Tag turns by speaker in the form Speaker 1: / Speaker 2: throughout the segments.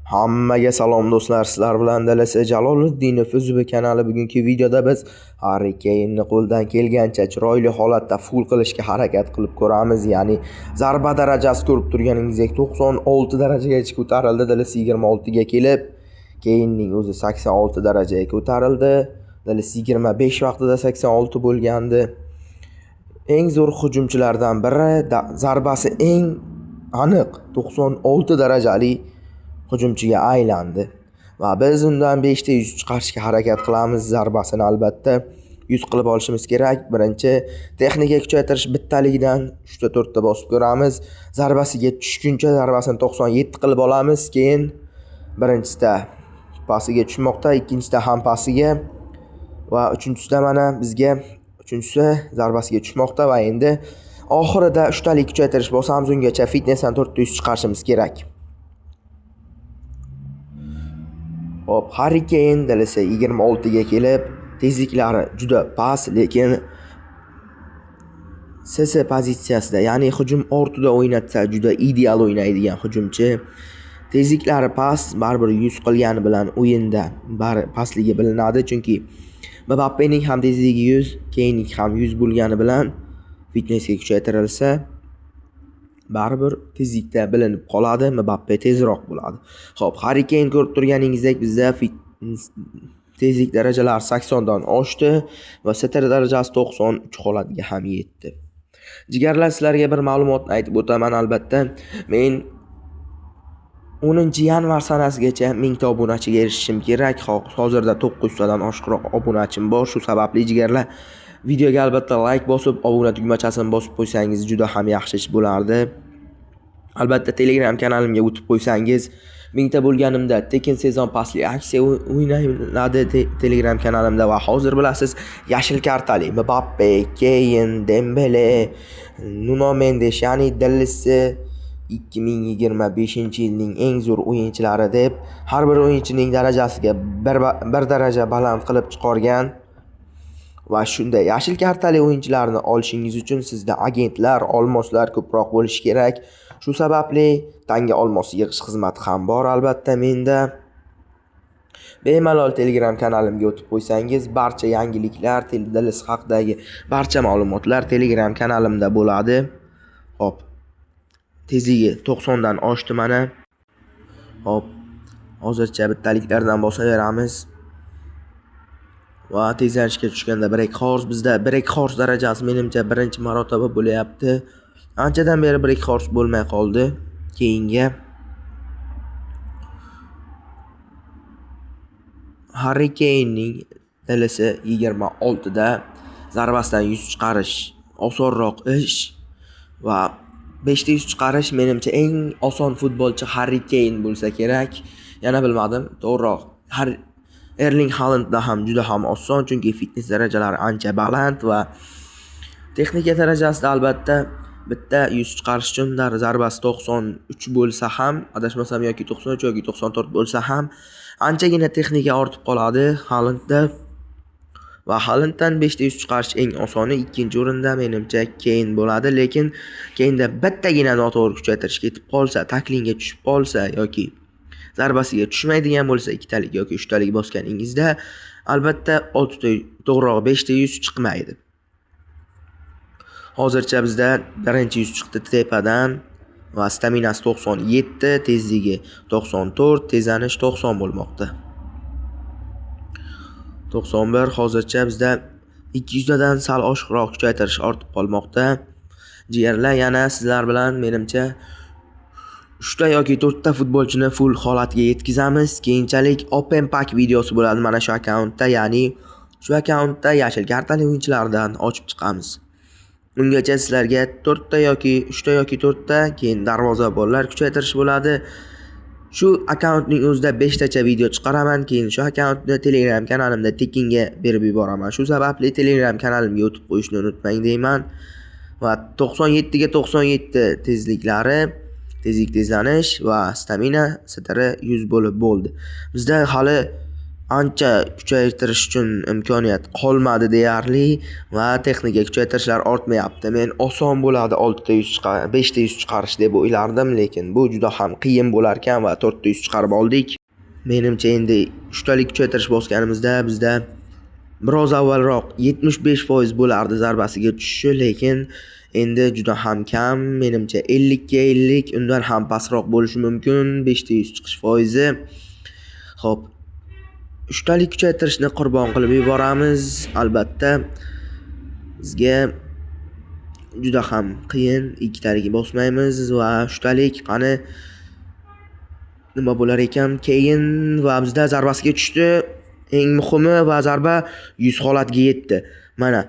Speaker 1: Hammaga salom do'stlar, sizlar bilan Dalasa Jaloliddinov Uzubi kanali. Bugungi videoda biz Harry Kane'ni qo'ldan kelgancha chiroyli holatda full qilishga harakat qilib ko'ramiz. Ya'ni zarba darajasi ko'rib turganingizdek 96 darajagacha ko'tarildi. Dalasa 26 ga kelib, Kane'ning o'zi 86 darajaga ko'tarildi. Dalasa 25 vaqtida 86 bo'lgandi. Eng zo'r hujumchilardan biri, zarbasi eng aniq 96 darajali hujumchiga aylandi va biz undan 5 ta 100 chiqarishga harakat qilamiz. Zarbasini albatta 100 qilib olishimiz kerak. Birinchi texnika kuchaytirish bittaligidan 3 ta 4 ta bosib ko'ramiz. Zarbasiga tushguncha zarbasini 97 qilib olamiz. Keyin birinchisida pasiga tushmoqda, ikkinchisida ham pasiga va uchinchisida mana bizga uchinchisi zarbasiga tushmoqda va endi oxirida 3 talik kuchaytirish bosamiz. Ungacha fitnessdan 4 ta 100 chiqarishimiz kerak. Hop, Harry Kane Dalasa 26 ga kelib, tezliklari juda past, lekin SS pozitsiyasida, ya'ni hujum ortida o'ynatsa juda ideal o'ynaydigan hujumchi. Tezliklari past, baribir 100 qilgani bilan o'yinda pastligi bilinadi, chunki Mbappening ham tezligi 100, Kane'ning ham 100 bo'lgani bilan fitnessga kuchaytirilsa baribir tezlikda bilinib qoladi, Mbappe tezroq bo'ladi. Xo'p, Harry Kane ko'rib turganingizdek bizda tezlik darajalari 80 dan oshdi va str darajasi 93 holatiga ham yetdi. Jigarlar, sizlarga bir ma'lumotni aytib o'taman albatta. Men 10-yanvar sanasigacha 1000 ta obunachiga erishishim kerak. Hozirda 900 tadan oshiqroq obunachim bor. Shu sababli jigarlar, videoga albatta like bosib, obuna tugmachasini bosib qo'ysangiz juda ham yaxshi ish bo'lardi. Albatta Telegram kanalimga o'tib qo'ysangiz, 1000 ta bo'lganimda tekin sezon pasli aksiya o'ynaladi Telegram kanalimda va hozir bilasiz, yashil kartali Mbappe, Kane, Dembele, Nuno Mendes, ya'ni Dalasa 2025-yilning eng zo'r o'yinchilari deb har bir o'yinchining darajasiga bir daraja baland qilib chiqargan. Va shunday yashil kartali o'yinchilarni olishingiz uchun sizda agentlar, olmoslar ko'proq bo'lishi kerak. Shu sababli tanga olmos yig'ish xizmati ham bor albatta menda. Bemalol Telegram kanalimga o'tib qo'ysangiz, barcha yangiliklar, Dalasa haqidagi barcha ma'lumotlar Telegram kanalimda bo'ladi. Hop. Tezligi 90 dan oshdi mana. Hop. Hozircha bittaliklardan bosaveramiz. Va tezlanishga tushganda break horse, bizda break horse darajasi menimcha birinchi marotaba bo'layapti. Anchadan beri break horse bo'lmay qoldi. Keyinga Harry Kane'ning Dalasa 26 da zarbasidan 100 chiqarish osonroq ish va 5 ta 100 chiqarish menimcha eng oson futbolchi Harry Kane bo'lsa kerak. Yana bilmadim, to'g'riroq Erling Haalandda ham juda ham oson, chunki fitness darajalari ancha baland va texnika darajasida albatta bitta 100 chiqarish uchun zarbasi 93 bo'lsa ham, adashmasam yoki 93 yoki 94 bo'lsa ham anchagina texnika ortib qoladi Haalandda. Va Haalanddan 5 ta 100 chiqarish eng osoni. Ikkinchi o'rinda menimcha Kane bo'ladi, lekin Kane'da bittagina noto'g'ri kuchaytirish ketib qolsa, taklingga tushib qolsa yoki zarbasiga tushmaydigan bo'lsa, 2 talik yoki 3 talik bosganingizda albatta 6 ta, to'g'riroq 5 ta 100 chiqmaydi. Hozircha bizda birinchi 100 chiqdi tepadan va staminasi 97, tezligi 94, tezlanish 90 bo'lmoqda. 91 hozircha bizda 200 dan sal oshiqroq kuchaytirish ortib qolmoqda. Jigarlar, yana sizlar bilan menimcha 3 ta yoki 4 ta futbolchini full holatga yetkazamiz. Keyinchalik open pack videosi bo'ladi mana shu akkauntda, ya'ni shu akkauntda yashil kartali o'yinchilardan ochib chiqamiz. Ungacha sizlarga 4 ta yoki 3 ta yoki 4 ta, keyin darvozabonlar kuchaytirish bo'ladi. Shu akkauntning o'zida 5 tacha video chiqaraman, keyin shu akkauntni Telegram kanalimda tekinga berib yuboraman. Shu sababli Telegram kanalimga o'tib qo'yishni unutmang deyman. Va 97 ga 97 tezliklari, tezlanish va stamina str 100 bo'lib bo'ldi. Bizda hali ancha kuchaytirish uchun imkoniyat qolmadi deyarli va texnika kuchaytirishlar ortmayapti. Men oson bo'ladi 600 500 chiqarish deb o'ylardim, lekin bu juda ham qiyin bo'lar ekan va 400 chiqarib oldik. Menimcha endi 3 talik kuchaytirish bosganimizda bizda biroz avvalroq 75% bo'lardi zarbasiga tushishi, lekin endi juda ham kam. Menimcha 50 ga 50, undan ham pastroq bo'lishi mumkin 500 chiqish foizi. Xo'p, 3 talik kuchaytirishni qurbon qilib yuboramiz. Albatta bizga juda ham qiyin, 2 talik bosmaymiz va 3 talik qani nima bo'lar ekan keyin va bizda zarbasiga tushdi. Eng muhimi va zarba 100 holatga yetdi. Mana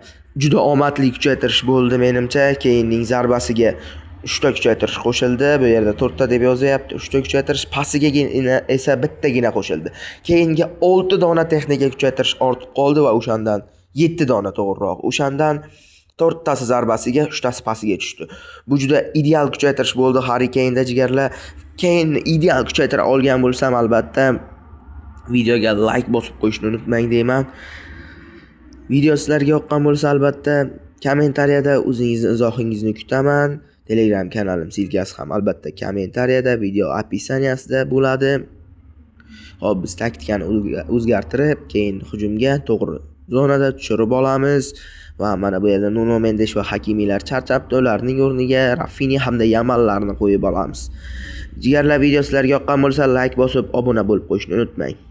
Speaker 1: juda omadli kuchaytirish bo'ldi menimcha. Keyinning zarbasiga 3 ta kuchaytirish qo'shildi. Bu yerda 4 ta deb yozyapti. 3 ta kuchaytirish pasiga esa bittagina qo'shildi. Keyingi 6 dona texnika kuchaytirish ortib qoldi va o'shandan 7 dona to'g'riroq. O'shandan 4 tasi zarbasiga, 3 tasi pasiga tushdi. Bu juda ideal kuchaytirish bo'ldi Harry Kane'da jigarlar. Keyin ideal kuchaytira olgan bo'lsam, albatta videoga like bosib qo'yishni unutmang deyman. Video sizlarga yoqqan bo'lsa, albatta kommentariyada o'zingizning izohingizni kutaman. Telegram kanalim silkasi ham albatta kommentariyada, video opisaniyasida bo'ladi. Hop, biz taktikani o'zgartirib, keyin hujumga to'g'ri zonada tushirib olamiz. Va mana bu yerda Nuno Mendes va Hakimilar charchabdi. Ularning o'rniga Rafinha hamda Yamallarni qo'yib olamiz. Jigarlar, video sizlarga yoqqan bo'lsa like bosib obuna bo'lib qo'yishni unutmang.